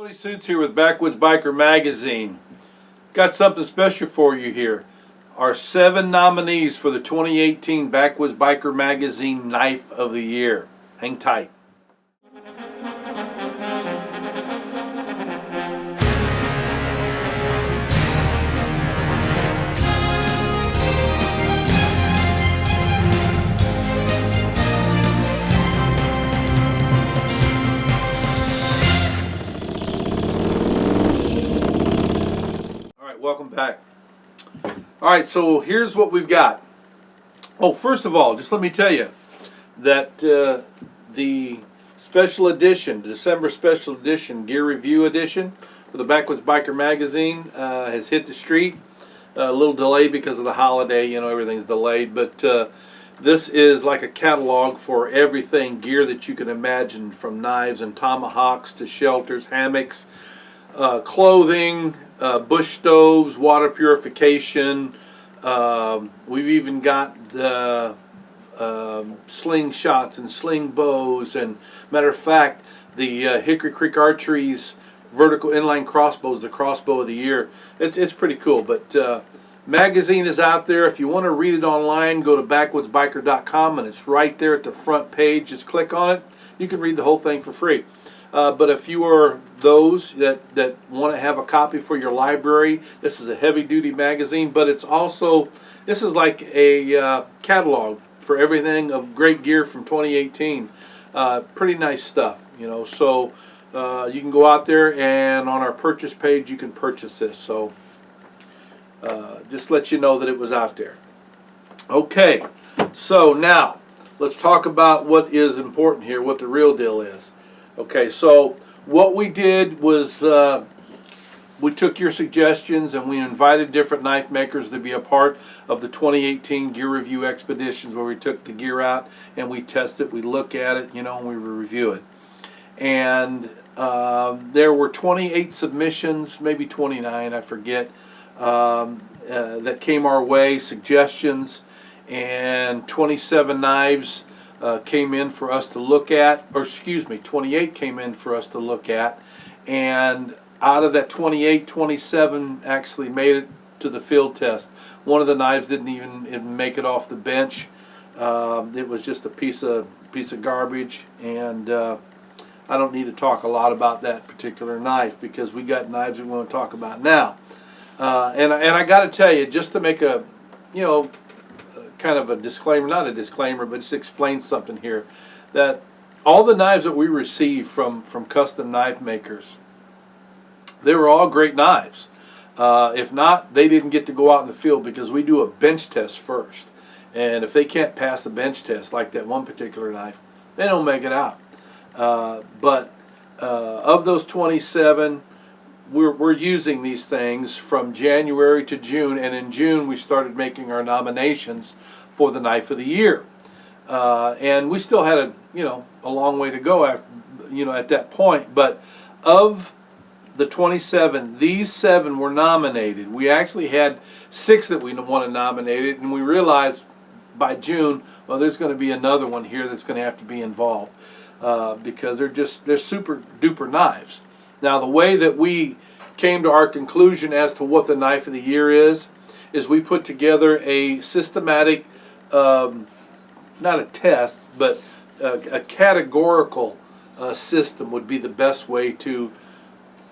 Billy Suits here with Backwoods Biker Magazine. Got something special for you here. Our 7 nominees for the 2018 Backwoods Biker Magazine Knife of the Year. Hang tight. Welcome back. Alright, so here's what we've got. Oh, first of all, just let me tell you that the special edition, December special edition, gear review edition for the Backwoods Biker Magazine has hit the street. A little delayed because of the holiday, you know, everything's delayed, but this is like a catalog for everything gear that you can imagine, from knives and tomahawks to shelters, hammocks, clothing, bush stoves, water purification. We've even got the slingshots and sling bows, and matter of fact, the Hickory Creek Archery's vertical inline crossbows, the crossbow of the year. It's pretty cool. But magazine is out there. If you want to read it online, go to backwoodsbiker.com, and it's right there at the front page. Just click on it. You can read the whole thing for free. But if you are those that want to have a copy for your library, this is a heavy-duty magazine, but it's also, this is like a catalog for everything of great gear from 2018. Pretty nice stuff, you know. So you can go out there, and on our purchase page you can purchase this. So just let you know that it was out there. Okay, so now let's talk about what is important here, what the real deal is. Okay, so what we did was we took your suggestions and we invited different knife makers to be a part of the 2018 gear review expeditions, where we took the gear out and we test it, we look at it, you know, and we review it. And there were 28 submissions, maybe 29, I forget, that came our way, suggestions, and 27 knives came in for us to look at, or excuse me, 28 came in for us to look at, and out of that 28, 27 actually made it to the field test. One of the knives didn't even make it off the bench. It was just a piece of garbage, and I don't need to talk a lot about that particular knife because we got knives we want to talk about now. And I got to tell you, just to make a, you know, kind of a disclaimer, not a disclaimer, but just explain something here, that all the knives that we receive from custom knife makers, they were all great knives. If not, they didn't get to go out in the field, because we do a bench test first, and if they can't pass the bench test, like that one particular knife, they don't make it out. But of those 27, we're using these things from January to June, and in June we started making our nominations for the Knife of the Year. And we still had a long way to go after, at that point. But of the 27, these 7 were nominated. We actually had 6 that we wanted nominated, and we realized by June, well, there's going to be another one here that's going to have to be involved, because they're super duper knives. Now, the way that we came to our conclusion as to what the Knife of the Year is we put together a systematic, not a test, but a categorical system would be the best way to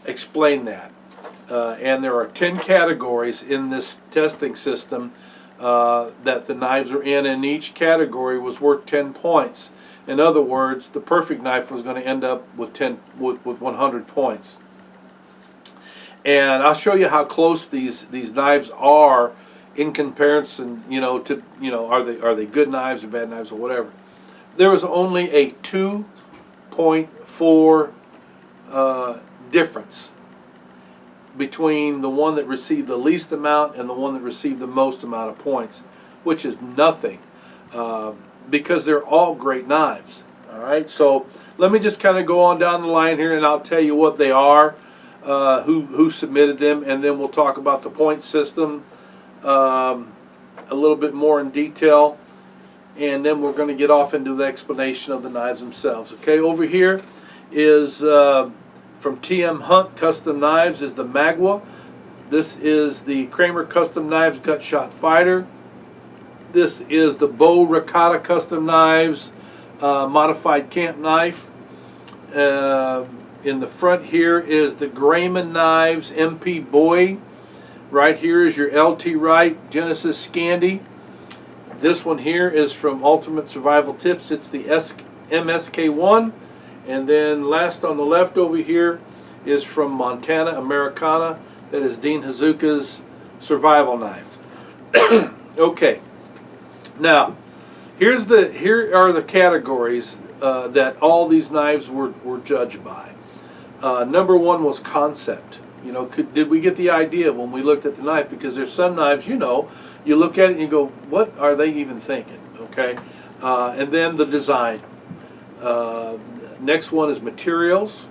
explain that. And there are 10 categories in this testing system that the knives are in, and each category was worth 10 points. In other words, the perfect knife was going to end up with 100 points. And I'll show you how close these knives are in comparison, to are they good knives or bad knives or whatever. There was only a 2.4 difference between the one that received the least amount and the one that received the most amount of points, which is nothing. Because they're all great knives. All right, so let me just kind of go on down the line here, and I'll tell you what they are, who submitted them, and then we'll talk about the point system a little bit more in detail, and then we're going to get off into the explanation of the knives themselves. Okay, over here is from TM Hunt Custom Knives is the Magua. This is the Kramer Custom Knives Gut Shot Fighter. This is the Ricado Custom Knives modified camp knife. In the front here is the Grayman Knives MP Boy. Right here is your LT Wright Genesis Scandi. This one here is from Ultimate Survival Tips. It's the MSK1. And then last on the left over here is from Montana Americana. That is Dean Hazuka's survival knife. Okay. Now, here are the categories that all these knives were judged by. Number one was concept. You know, did we get the idea when we looked at the knife? Because there's some knives, you know, you look at it and you go, what are they even thinking? Okay. And then the design. Next one is materials.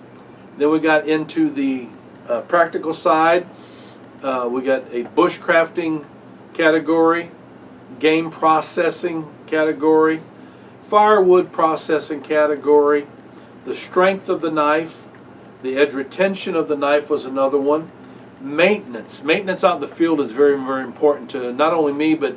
Then we got into the practical side. We got a bushcrafting category, game processing category, firewood processing category, the strength of the knife, the edge retention of the knife was another one. Maintenance. Maintenance out in the field is very, very important to not only me, but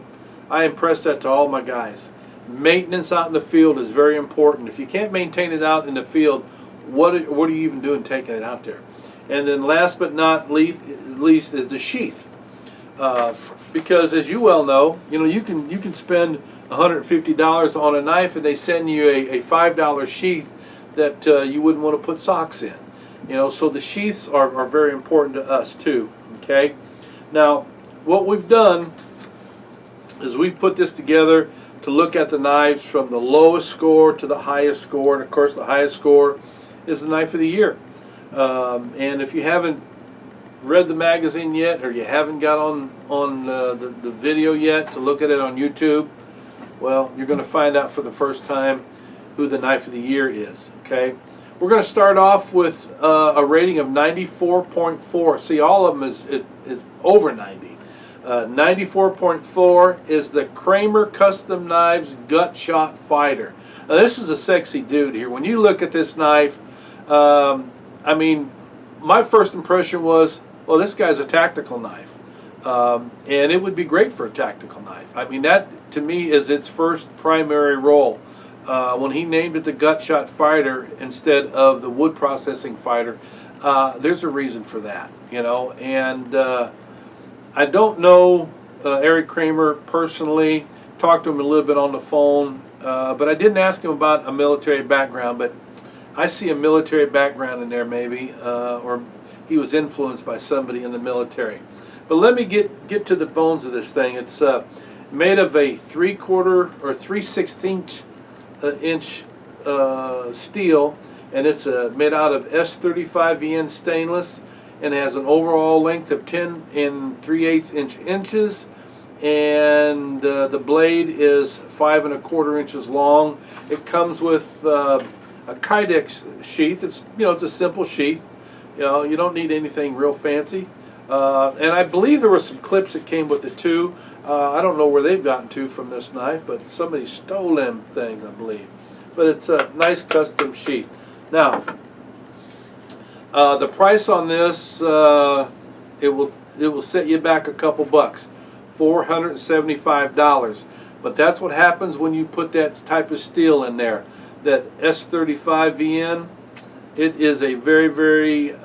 I impress that to all my guys. Maintenance out in the field is very important. If you can't maintain it out in the field, what are you even doing taking it out there? And then last but not least is the sheath. Because as you well know, you know, you can spend $150 on a knife and they send you a $5 sheath that you wouldn't want to put socks in. You know, so the sheaths are very important to us too. Okay. Now, what we've done is we've put this together to look at the knives from the lowest score to the highest score, and of course the highest score is the knife of the year. And if you haven't read the magazine yet, or you haven't got on the video yet to look at it on YouTube, well, you're going to find out for the first time who the knife of the year is. Okay, we're going to start off with a rating of 94.4. See, all of them is over 90. 94.4 is the Kramer Custom Knives Gut Shot Fighter. Now this is a sexy dude here. When you look at this knife, I mean, my first impression was, well, this guy's a tactical knife. And it would be great for a tactical knife. I mean, that to me is its first primary role. When he named it the Gut Shot Fighter instead of the Wood Processing Fighter, there's a reason for that, you know. And I don't know Eric Kramer personally, talked to him a little bit on the phone, but I didn't ask him about a military background, but I see a military background in there maybe, or he was influenced by somebody in the military. But let me get to the bones of this thing. It's made of a 3/4 or 3/16 inch steel, and it's made out of S35VN stainless, and has an overall length of 10 3/8 inches, and the blade is 5 1/4 inches long. It comes with a Kydex sheath. It's, you know, it's a simple sheath. You know, you don't need anything real fancy. And I believe there were some clips that came with it too. I don't know where they've gotten to from this knife, but somebody stole them things, I believe. But it's a nice custom sheath. Now, the price on this, it will set you back a couple bucks, $475. But that's what happens when you put that type of steel in there. That S35VN, it is a very, very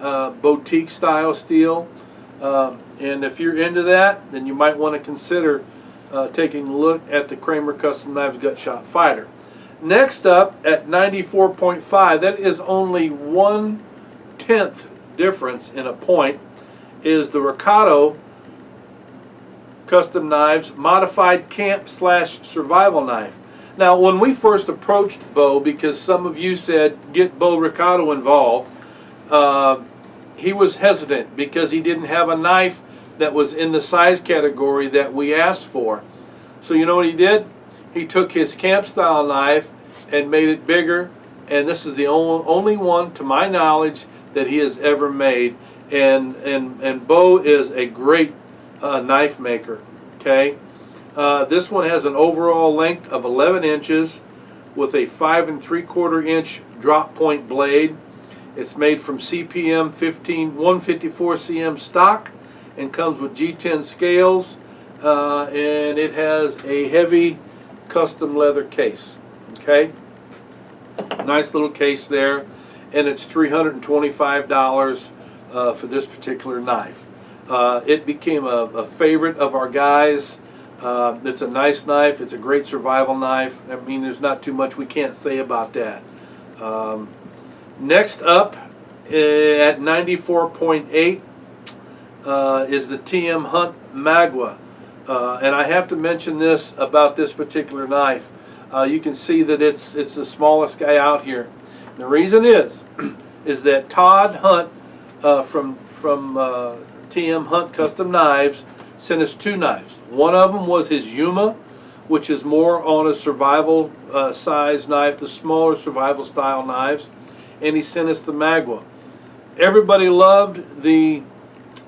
boutique style steel. And if you're into that, then you might want to consider taking a look at the Kramer Custom Knives Gut Shot Fighter. Next up, at 94.5, that is only 1/10 difference in a point, is the Recatto Custom Knives Modified Camp / Survival Knife. Now, when we first approached Bo, because some of you said get Bo Ricado involved, he was hesitant because he didn't have a knife that was in the size category that we asked for. So you know what he did? He took his camp style knife and made it bigger, and this is the only one, to my knowledge, that he has ever made. And Bo is a great knife maker. Okay, this one has an overall length of 11 inches with a 5 3/4 inch drop point blade. It's made from CPM 154 cm stock and comes with G10 scales, and it has a heavy custom leather case. Okay, nice little case there, and it's $325 for this particular knife. It became a favorite of our guys. It's a nice knife. It's a great survival knife. I mean, there's not too much we can't say about that. Next up at 94.8 is the TM Hunt Magua. And I have to mention this about this particular knife. You can see that it's the smallest guy out here. The reason is that Todd Hunt from TM Hunt Custom Knives sent us two knives. One of them was his Yuma, which is more on a survival size knife, the smaller survival style knives, and he sent us the Magua. Everybody loved the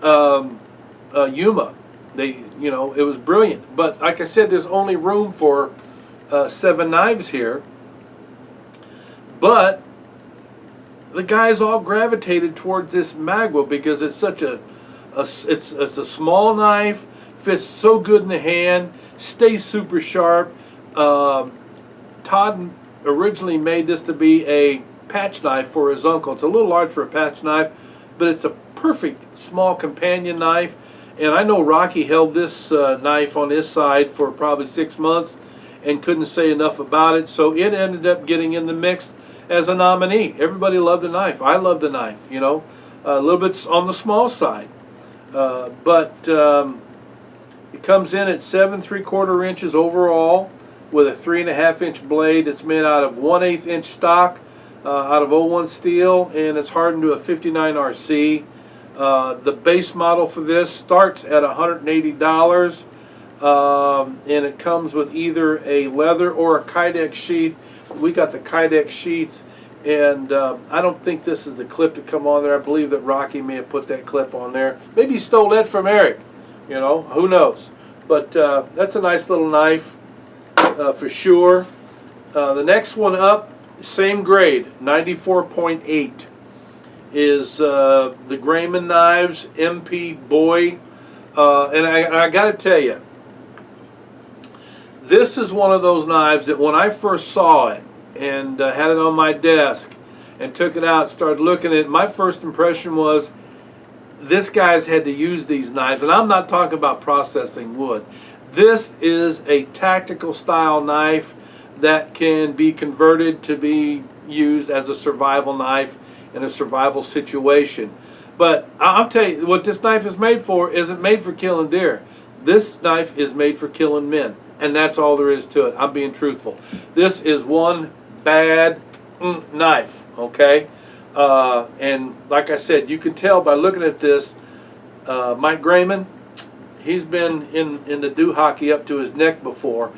Yuma. It was brilliant. But like I said, there's only room for 7 knives here. But the guys all gravitated towards this Magua because it's such it's a small knife, fits so good in the hand, stays super sharp. Todd originally made this to be a patch knife for his uncle. It's a little large for a patch knife, but it's a perfect small companion knife. And I know Rocky held this knife on his side for probably 6 months and couldn't say enough about it, so it ended up getting in the mix as a nominee. Everybody loved the knife. I love the knife, a little bit on the small side. But it comes in at 7 3/4 inches overall with a 3.5 inch blade. It's made out of 1/8 inch stock, out of 01 steel, and it's hardened to a 59 RC. The base model for this starts at $180, and it comes with either a leather or a Kydex sheath. We got the Kydex sheath, and I don't think this is the clip to come on there. I believe that Rocky may have put that clip on there. Maybe he stole that from Eric, who knows. But that's a nice little knife for sure. The next one up, same grade, 94.8. is the Grayman Knives MP Boy. And I got to tell you, this is one of those knives that when I first saw it and had it on my desk and took it out, started looking at it, my first impression was this guy's had to use these knives. And I'm not talking about processing wood. This is a tactical style knife that can be converted to be used as a survival knife in a survival situation. But I'll tell you, what this knife is made for isn't made for killing deer. This knife is made for killing men, and that's all there is to it. I'm being truthful. This is one bad knife, okay? And like I said, you can tell by looking at this, Mike Grayman, he's been in the dew hockey up to his neck before.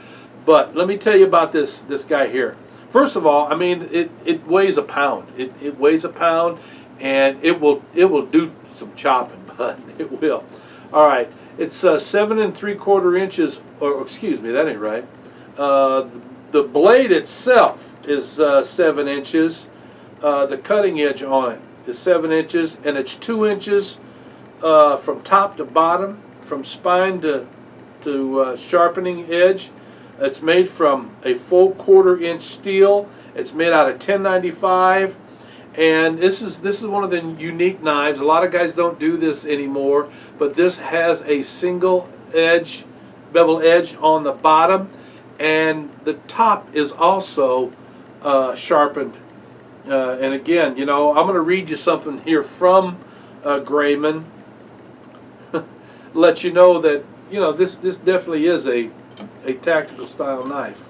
But let me tell you about this guy here. First of all, I mean, it weighs a pound. It weighs a pound, and it will do some chopping, but it will. All right, it's 7 3/4 inches, or excuse me, that ain't right. The blade itself is 7 inches. The cutting edge on it is 7 inches, and it's 2 inches from top to bottom, from spine to sharpening edge. It's made from a full 1/4 inch steel. It's made out of 1095, and this is one of the unique knives. A lot of guys don't do this anymore, but this has a single edge, bevel edge on the bottom, and the top is also sharpened. And again, I'm going to read you something here from Grayman. Let you know that this definitely is a tactical style knife.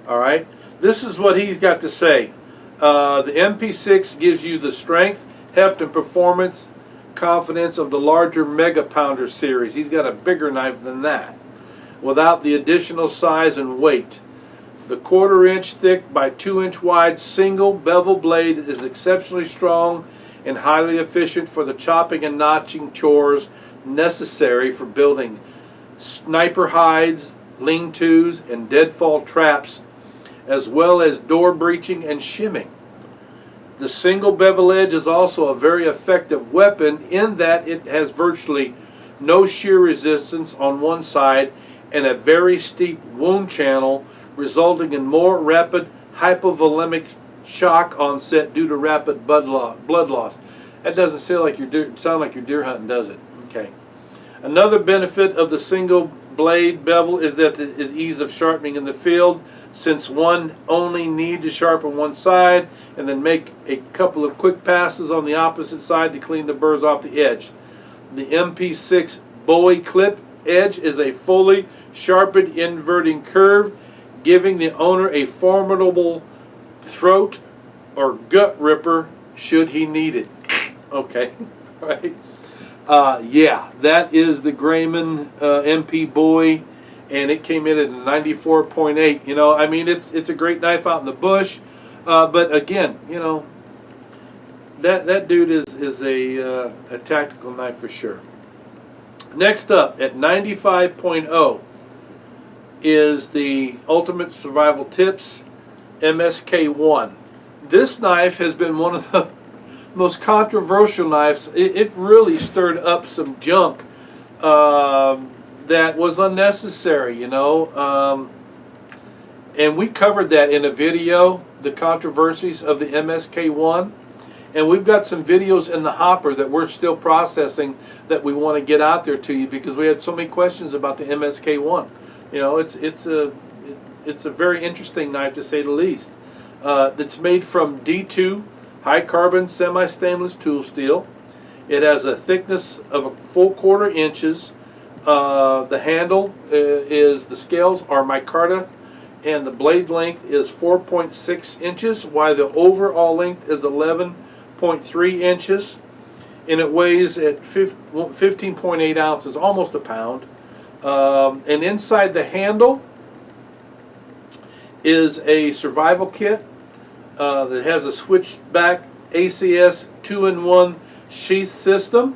All right, this is what he's got to say. The MP6 gives you the strength, heft, and performance confidence of the larger Mega Pounder series. He's got a bigger knife than that, without the additional size and weight. The 1/4 inch thick by 2 inch wide single bevel blade is exceptionally strong and highly efficient for the chopping and notching chores necessary for building sniper hides, lean-tos, and deadfall traps, as well as door breaching and shimming. The single bevel edge is also a very effective weapon in that it has virtually no shear resistance on one side and a very steep wound channel, resulting in more rapid hypovolemic shock onset due to rapid blood loss. That doesn't sound like you're deer hunting, does it? Okay. Another benefit of the single blade bevel is that it is ease of sharpening in the field, since one only need to sharpen one side and then make a couple of quick passes on the opposite side to clean the burrs off the edge. The MP6 Boy clip edge is a fully sharpened inverting curve, giving the owner a formidable throat or gut ripper should he need it. Okay, right. Yeah, that is the Grayman MP Boy, and it came in at 94.8. You know, I mean, it's a great knife out in the bush, but again, you know, that dude is a tactical knife for sure. Next up at 95.0 is the Ultimate Survival Tips MSK1. This knife has been one of the most controversial knives. It really stirred up some junk that was unnecessary, you know. And we covered that in a video, the controversies of the MSK1. And we've got some videos in the hopper that we're still processing that we want to get out there to you because we had so many questions about the MSK1. You know, it's a very interesting knife to say the least. It's made from D2 high carbon semi-stainless tool steel. It has a thickness of a full 1/4 inches. The handle the scales are micarta, and the blade length is 4.6 inches, while the overall length is 11.3 inches, and it weighs at 15.8 ounces, almost a pound. And inside the handle is a survival kit that has a switchback ACS 2-in-1 sheath system,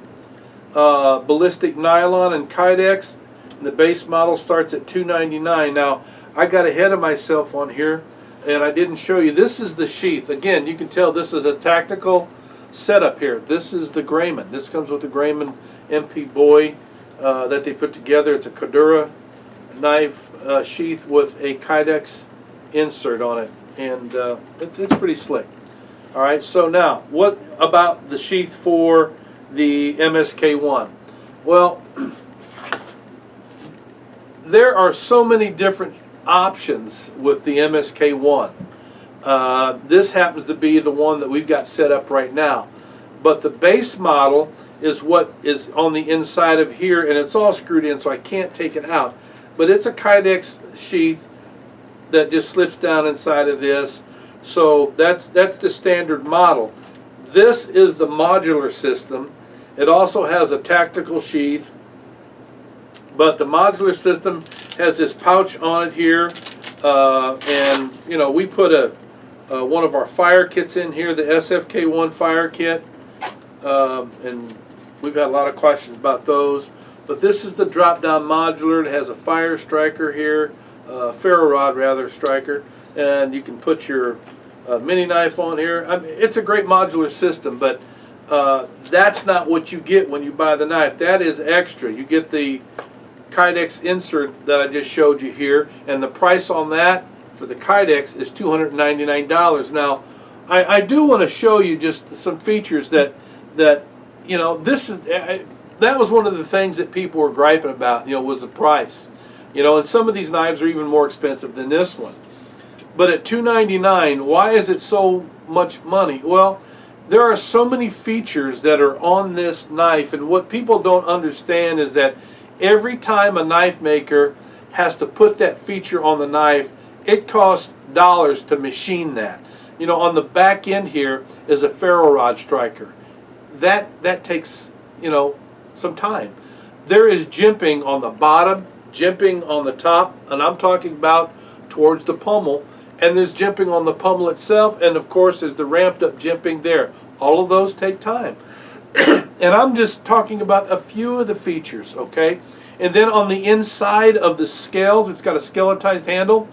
ballistic nylon and Kydex, and the base model starts at $299. Now, I got ahead of myself on here, and I didn't show you. This is the sheath. Again, you can tell this is a tactical setup here. This is the Grayman. This comes with the Grayman MP Boy that they put together. It's a Cordura knife sheath with a Kydex insert on it, and it's pretty slick. All right, so now what about the sheath for the MSK1? Well, there are so many different options with the MSK1. This happens to be the one that we've got set up right now, but the base model is what is on the inside of here, and it's all screwed in, so I can't take it out. But it's a Kydex sheath that just slips down inside of this. So that's the standard model. This is the modular system. It also has a tactical sheath, but the modular system has this pouch on it here, and you know, we put one of our fire kits in here, the SFK1 fire kit, and we've had a lot of questions about those. But this is the drop-down modular. It has a fire striker here, ferro rod rather, striker, and you can put your mini knife on here. I mean, it's a great modular system, but that's not what you get when you buy the knife. That is extra. You get the Kydex insert that I just showed you here, and the price on that for the Kydex is $299. Now, I do want to show you just some features that you know, this is that was one of the things that people were griping about, you know, was the price. You know, and some of these knives are even more expensive than this one. But at $299, why is it so much money? Well, there are so many features that are on this knife, and what people don't understand is that every time a knife maker has to put that feature on the knife, it costs dollars to machine that. You know, on the back end here is a ferro rod striker. That takes, you know, some time. There is jimping on the bottom, jimping on the top, and I'm talking about towards the pommel, and there's jimping on the pommel itself, and of course there's the ramped up jimping there. All of those take time. And I'm just talking about a few of the features, okay? And then on the inside of the scales, it's got a skeletized handle,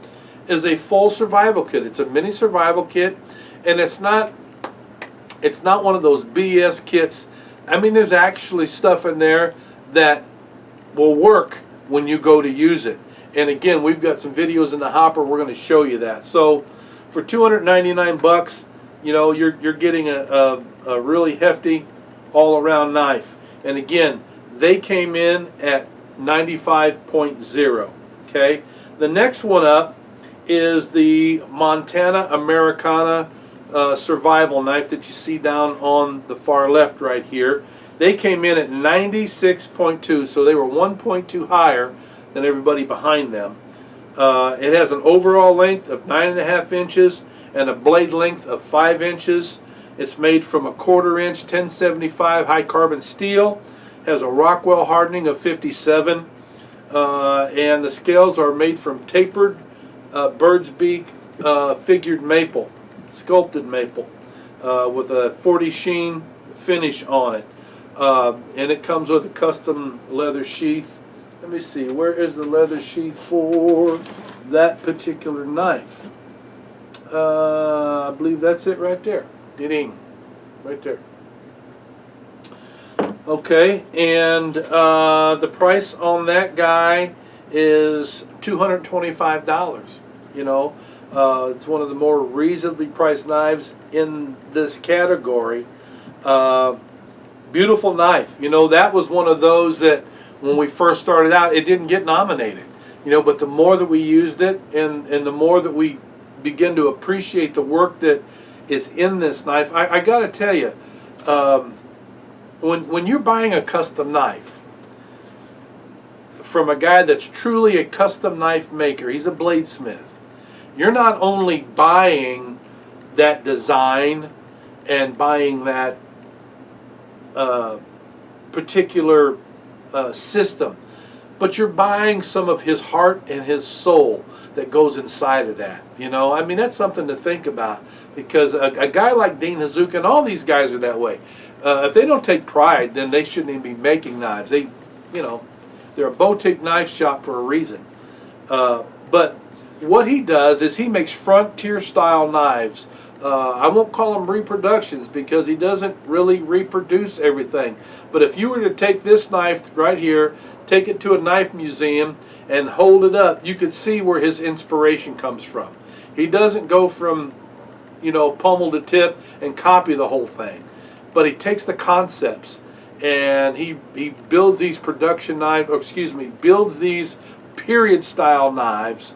is a full survival kit. It's a mini survival kit, and it's not It's not one of those BS kits. I mean, there's actually stuff in there that will work when you go to use it. And again, we've got some videos in the hopper. We're going to show you that. So for 299 bucks, you know, you're getting a really hefty all-around knife. And again, they came in at 95.0. Okay. The next one up is the Montana Americana survival knife that you see down on the far left right here. They came in at 96.2, so they were 1.2 higher than everybody behind them. It has an overall length of 9.5 inches and a blade length of 5 inches. It's made from a 1/4 inch 1075 high carbon steel. Has a Rockwell hardening of 57, and the scales are made from tapered bird's beak figured maple, sculpted maple, with a 40 sheen finish on it. And it comes with a custom leather sheath. Let me see, where is the leather sheath for that particular knife? I believe that's it right there. Ding, right there. Okay, and the price on that guy is $225. You know, it's one of the more reasonably priced knives in this category. Beautiful knife. You know, that was one of those that when we first started out, it didn't get nominated. You know, but the more that we used it, and the more that we begin to appreciate the work that is in this knife, I got to tell you, when you're buying a custom knife from a guy that's truly a custom knife maker, he's a bladesmith, you're not only buying that design and buying that particular system, but you're buying some of his heart and his soul that goes inside of that. You know, I mean, that's something to think about, because a guy like Dean Hazuka, and all these guys are that way. If they don't take pride, then they shouldn't even be making knives. They, you know, they're a boutique knife shop for a reason. But what he does is he makes frontier style knives. I won't call them reproductions because he doesn't really reproduce everything. But if you were to take this knife right here, take it to a knife museum and hold it up, you could see where his inspiration comes from. He doesn't go from, you know, pommel to tip and copy the whole thing. But he takes the concepts and he builds these production knives, or excuse me, builds these period style knives,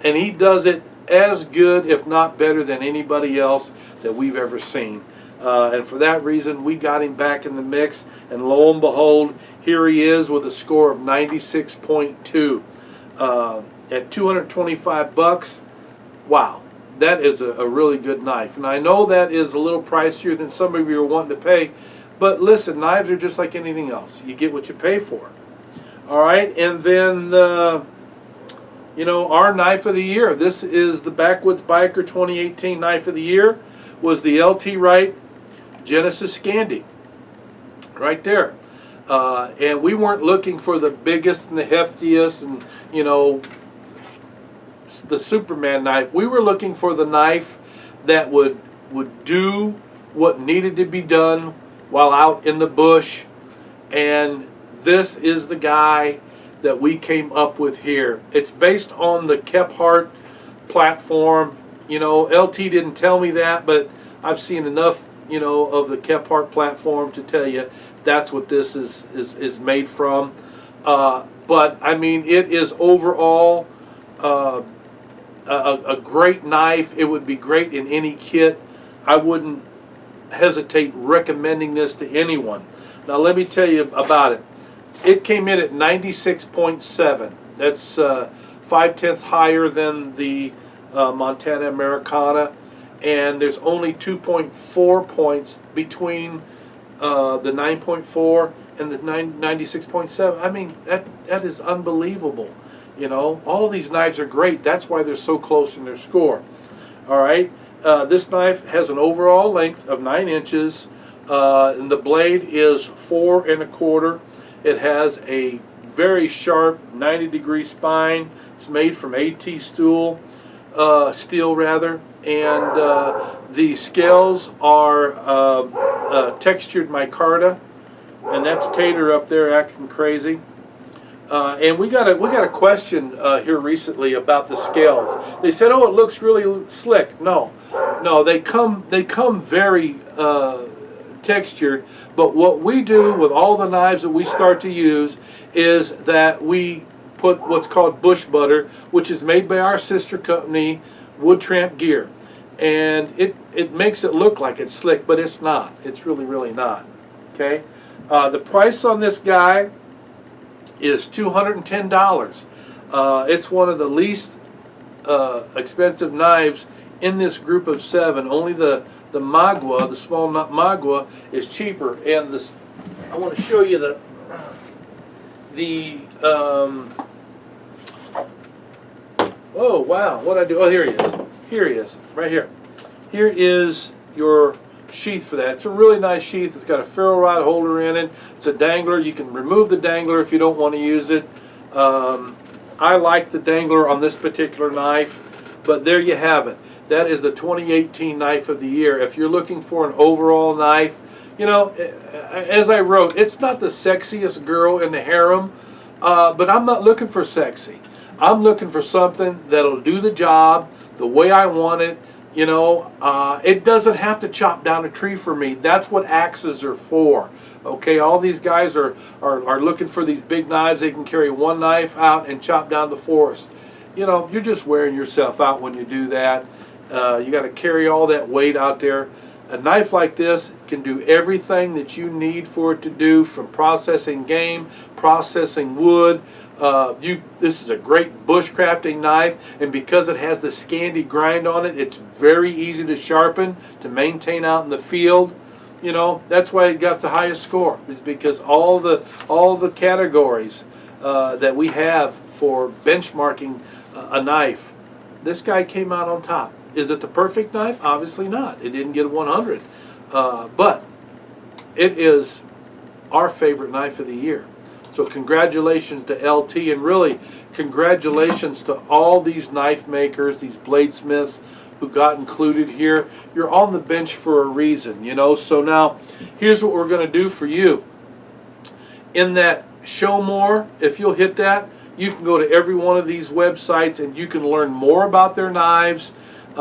and he does it as good, if not better, than anybody else that we've ever seen. And for that reason, we got him back in the mix, and lo and behold, here he is with a score of 96.2 at 225 bucks. Wow, that is a really good knife. And I know that is a little pricier than some of you are wanting to pay, but listen, knives are just like anything else. You get what you pay for. All right, and then you know, our knife of the year. This is the Backwoods Biker 2018 knife of the year. Was the LT Wright Genesis Scandi, right there. And we weren't looking for the biggest and the heftiest and, you know, the Superman knife. We were looking for the knife that would do what needed to be done while out in the bush. And this is the guy that we came up with here. It's based on the Kephart platform. You know, LT didn't tell me that, but I've seen enough, you know, of the Kephart platform to tell you that's what this is made from. But I mean, it is overall a great knife. It would be great in any kit. I wouldn't hesitate recommending this to anyone. Now let me tell you about it. It came in at 96.7. That's 5/10 higher than the Montana Americana, and there's only 2.4 points between the 9.4 and the 96.7. I mean, that is unbelievable. You know, all these knives are great. That's why they're so close in their score. All right, this knife has an overall length of 9 inches, and the blade is 4 1/4. It has a very sharp 90-degree spine. It's made from AT stool. steel rather, and the scales are textured micarta, and that's Tater up there acting crazy. And we got a question here recently about the scales. They said, "Oh, it looks really slick." No, they come very textured. But what we do with all the knives that we start to use is that we put what's called bush butter, which is made by our sister company, Wood Tramp Gear, and it makes it look like it's slick, but it's not. It's really not. Okay, the price on this guy is $210. It's one of the least expensive knives in this group of 7. Only the Magua, the small Magua, is cheaper. And this, I want to show you oh wow, what I do? Oh, here he is. Here he is, right here. Here is your sheath for that. It's a really nice sheath. It's got a ferro rod holder in it. It's a dangler. You can remove the dangler if you don't want to use it. I like the dangler on this particular knife, but there you have it. That is the 2018 knife of the year. If you're looking for an overall knife, you know, as I wrote, it's not the sexiest girl in the harem, but I'm not looking for sexy. I'm looking for something that'll do the job the way I want it. You know, it doesn't have to chop down a tree for me. That's what axes are for. Okay, all these guys are looking for these big knives. They can carry one knife out and chop down the forest. You know, you're just wearing yourself out when you do that. You got to carry all that weight out there. A knife like this can do everything that you need for it to do, from processing game, processing wood. This is a great bushcrafting knife, and because it has the Scandi grind on it, it's very easy to sharpen, to maintain out in the field. You know, that's why it got the highest score, is because all the categories that we have for benchmarking a knife, this guy came out on top. Is it the perfect knife? Obviously not. It didn't get a 100, but it is our favorite knife of the year. So congratulations to LT, and really congratulations to all these knife makers, these bladesmiths who got included here. You're on the bench for a reason, you know. So now here's what we're going to do for you. In that show more, if you'll hit that, you can go to every one of these websites and you can learn more about their knives.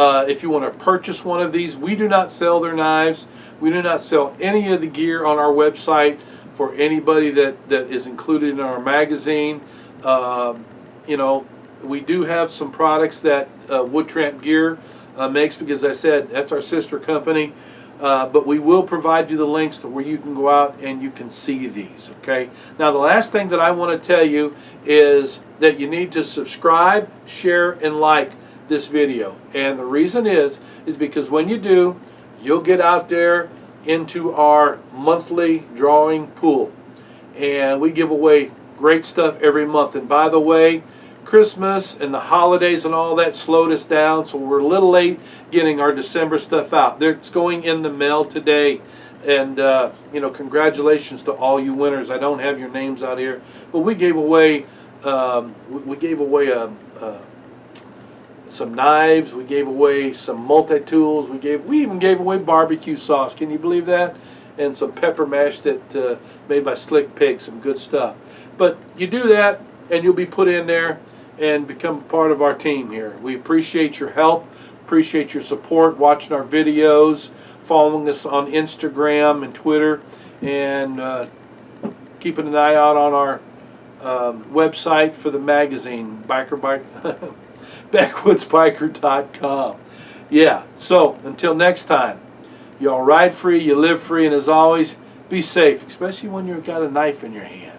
If you want to purchase one of these, we do not sell their knives. We do not sell any of the gear on our website for anybody that is included in our magazine. You know, we do have some products that Wood Tramp Gear makes, because I said that's our sister company. But we will provide you the links to where you can go out and you can see these. Okay. Now, the last thing that I want to tell you is that you need to subscribe, share, and like this video. And the reason is because when you do, you'll get out there into our monthly drawing pool, and we give away great stuff every month. And by the way, Christmas and the holidays and all that slowed us down, so we're a little late getting our December stuff out. It's going in the mail today, and you know, congratulations to all you winners. I don't have your names out here, but we gave away some knives, we gave away some multi-tools, we even gave away barbecue sauce. Can you believe that? And some pepper mash that made by Slick Pig, some good stuff. But you do that and you'll be put in there and become part of our team here. We appreciate your help, appreciate your support, watching our videos, following us on Instagram and Twitter, and keeping an eye out on our website for the magazine, Backwoodsbiker.com. Yeah, so until next time, y'all ride free, you live free, and as always, be safe, especially when you've got a knife in your hand.